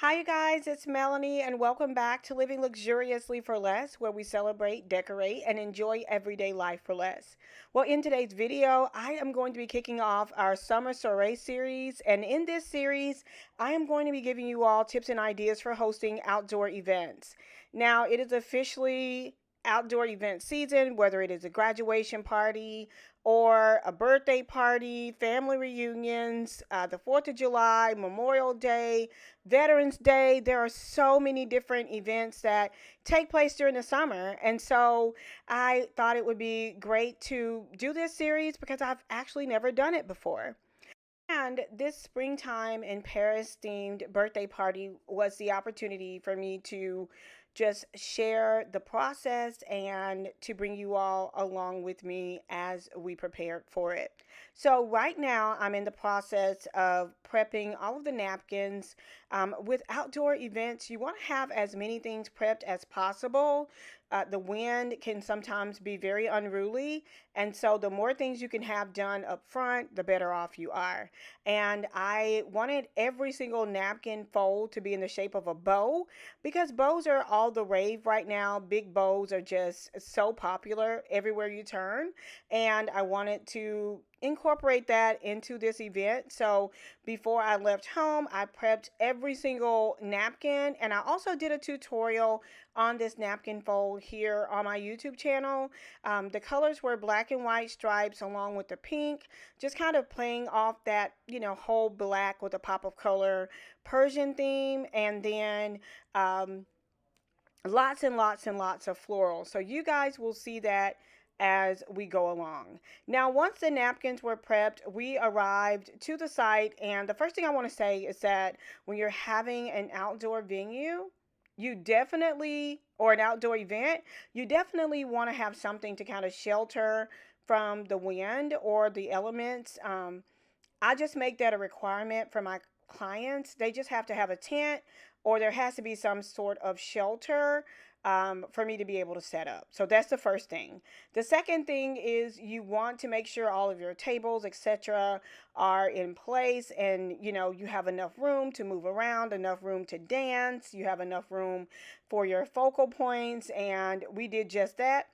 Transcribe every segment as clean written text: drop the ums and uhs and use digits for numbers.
Hi, you guys, it's Melanie, and welcome back to Living Luxuriously for Less, where we celebrate, decorate, and enjoy everyday life for less. Well, in today's video, I am going to be kicking off our Summer Soiree series, and in this series, I am going to be giving you all tips and ideas for hosting outdoor events. Now, it is officially outdoor event season, whether it is a graduation party or a birthday party, family reunions, the 4th of July, Memorial Day, Veterans Day. There are so many different events that take place during the summer. And so I thought it would be great to do this series because I've actually never done it before. And this springtime in Paris themed birthday party was the opportunity for me to just share the process and to bring you all along with me as we prepared for it. So, right now, I'm in the process of prepping all of the napkins. With outdoor events, you want to have as many things prepped as possible. The wind can sometimes be very unruly, and so the more things you can have done up front, the better off you are. And I wanted every single napkin fold to be in the shape of a bow because bows are all the rave right now. Big bows are just so popular everywhere you turn, and I wanted to incorporate that into this event. So before I left home, I prepped every single napkin, and I also did a tutorial on this napkin fold here on my YouTube channel. The colors were black and white stripes along with the pink, just kind of playing off that, whole black with a pop of color Persian theme, and then lots and lots and lots of floral. So you guys will see that as we go along. Now, once the napkins were prepped, we arrived to the site, and the first thing I want to say is that when you're having an outdoor venue, you definitely, or an outdoor event, you definitely want to have something to kind of shelter from the wind or the elements. I just make that a requirement for my clients. They just have to have a tent, or there has to be some sort of shelter for me to be able to set up. So that's the first thing. The second thing is you want to make sure all of your tables, etc., are in place, and you have enough room to move around, enough room to dance, you have enough room for your focal points, and we did just that.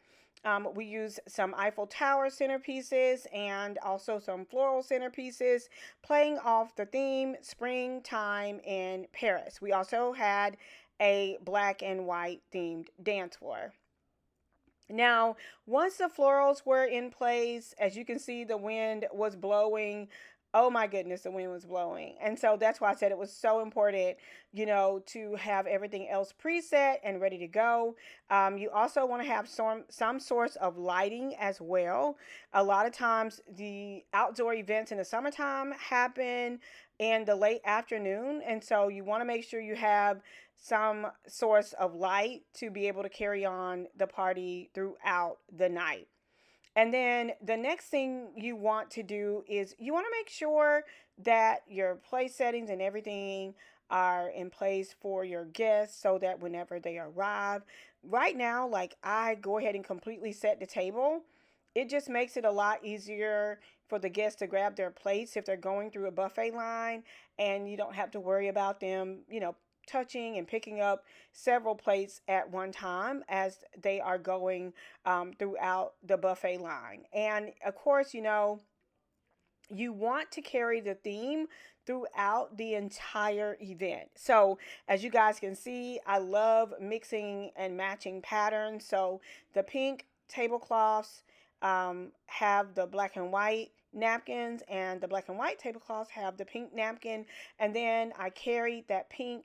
We used some Eiffel Tower centerpieces and also some floral centerpieces, playing off the theme springtime in Paris. We also had a black and white themed dance floor. Now, once the florals were in place, as you can see, the wind was blowing. Oh my goodness, the wind was blowing. And so that's why I said it was so important, to have everything else preset and ready to go. You also want to have some source of lighting as well. A lot of times the outdoor events in the summertime happen in the late afternoon. And so you want to make sure you have some source of light to be able to carry on the party throughout the night. And then the next thing you want to do is you want to make sure that your place settings and everything are in place for your guests so that whenever they arrive, right now, like I go ahead and completely set the table. It just makes it a lot easier for the guests to grab their plates if they're going through a buffet line, and you don't have to worry about them, touching and picking up several plates at one time as they are going throughout the buffet line. And of course, you want to carry the theme throughout the entire event. So as you guys can see, I love mixing and matching patterns. So the pink tablecloths have the black and white napkins, and the black and white tablecloths have the pink napkin. And then I carried that pink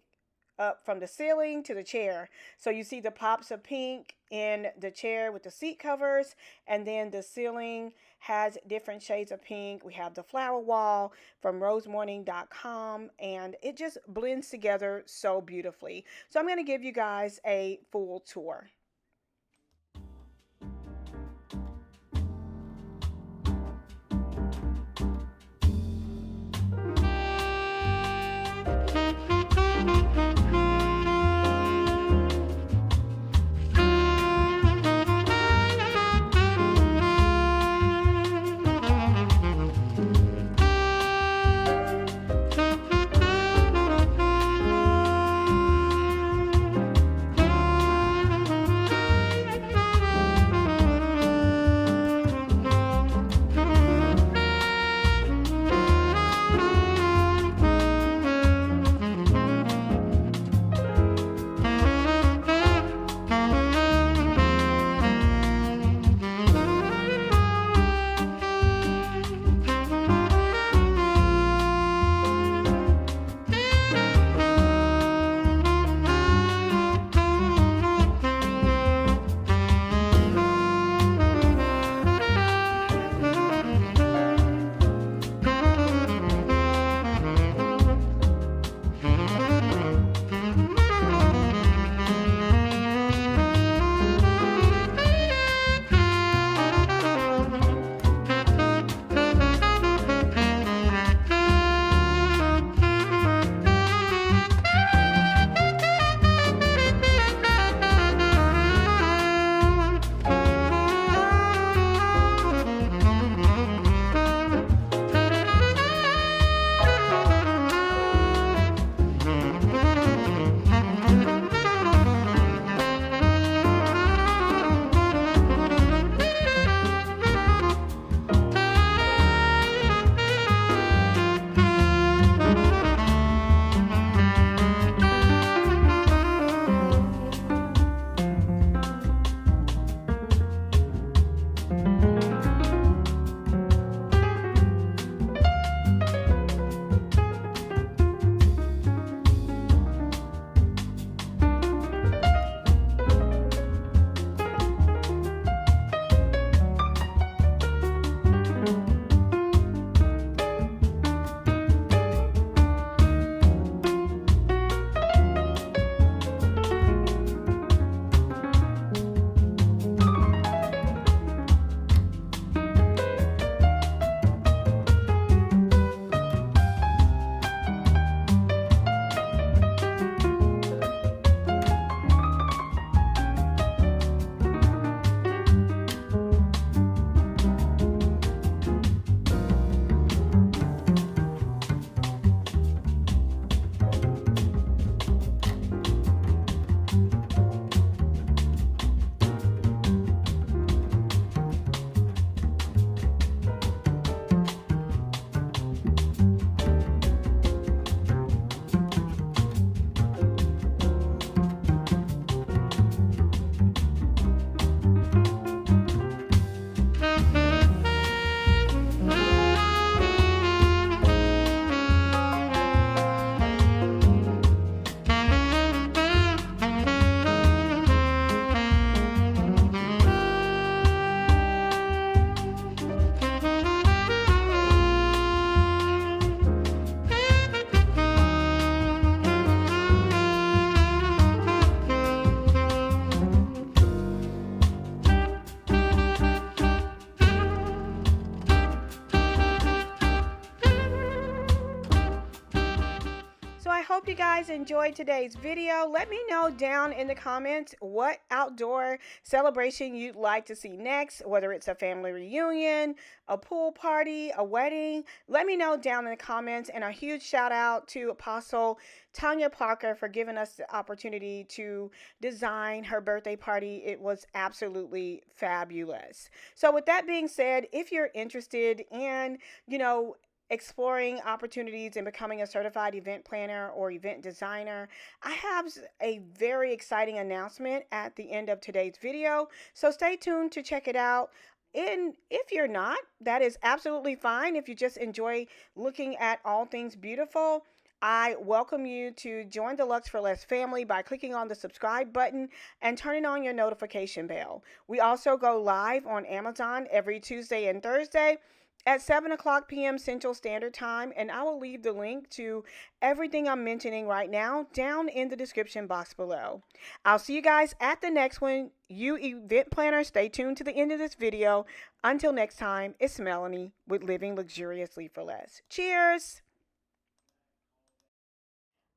up from the ceiling to the chair. So you see the pops of pink in the chair with the seat covers, and then the ceiling has different shades of pink. We have the flower wall from rosemorning.com, and it just blends together so beautifully. So I'm going to give you guys a full tour. guys enjoyed today's video. Let me know down in the comments what outdoor celebration you'd like to see next, whether it's a family reunion, a pool party, a wedding. Let me know down in the comments, and a huge shout out to Apostle Tanya Parker for giving us the opportunity to design her birthday party. It was absolutely fabulous. So with that being said, if you're interested in, exploring opportunities and becoming a certified event planner or event designer, I have a very exciting announcement at the end of today's video. So stay tuned to check it out. And if you're not, that is absolutely fine. If you just enjoy looking at all things beautiful, I welcome you to join the Lux for Less family by clicking on the subscribe button and turning on your notification bell. We also go live on Amazon every Tuesday and Thursday at 7 o'clock p.m. Central Standard Time, and I will leave the link to everything I'm mentioning right now down in the description box below. I'll see you guys at the next one. You event planners, stay tuned to the end of this video. Until next time, it's Melanie with Living Luxuriously for Less. Cheers!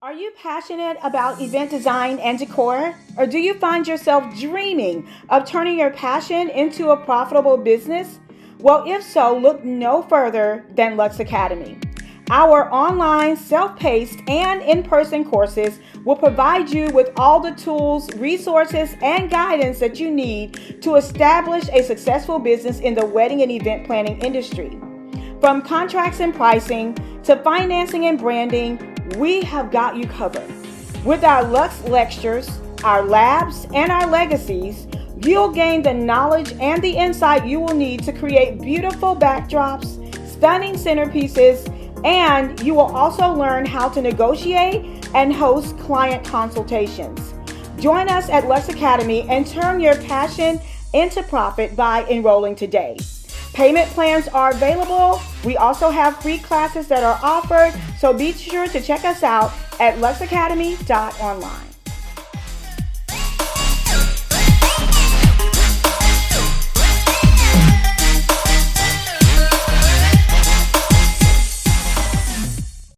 Are you passionate about event design and decor? Or do you find yourself dreaming of turning your passion into a profitable business? Well, if so, look no further than Lux Academy. Our online, self-paced, and in-person courses will provide you with all the tools, resources, and guidance that you need to establish a successful business in the wedding and event planning industry. From contracts and pricing to financing and branding, we have got you covered. With our Lux lectures, our labs, and our legacies, you'll gain the knowledge and the insight you will need to create beautiful backdrops, stunning centerpieces, and you will also learn how to negotiate and host client consultations. Join us at Lux Academy and turn your passion into profit by enrolling today. Payment plans are available. We also have free classes that are offered, so be sure to check us out at luxacademy.online.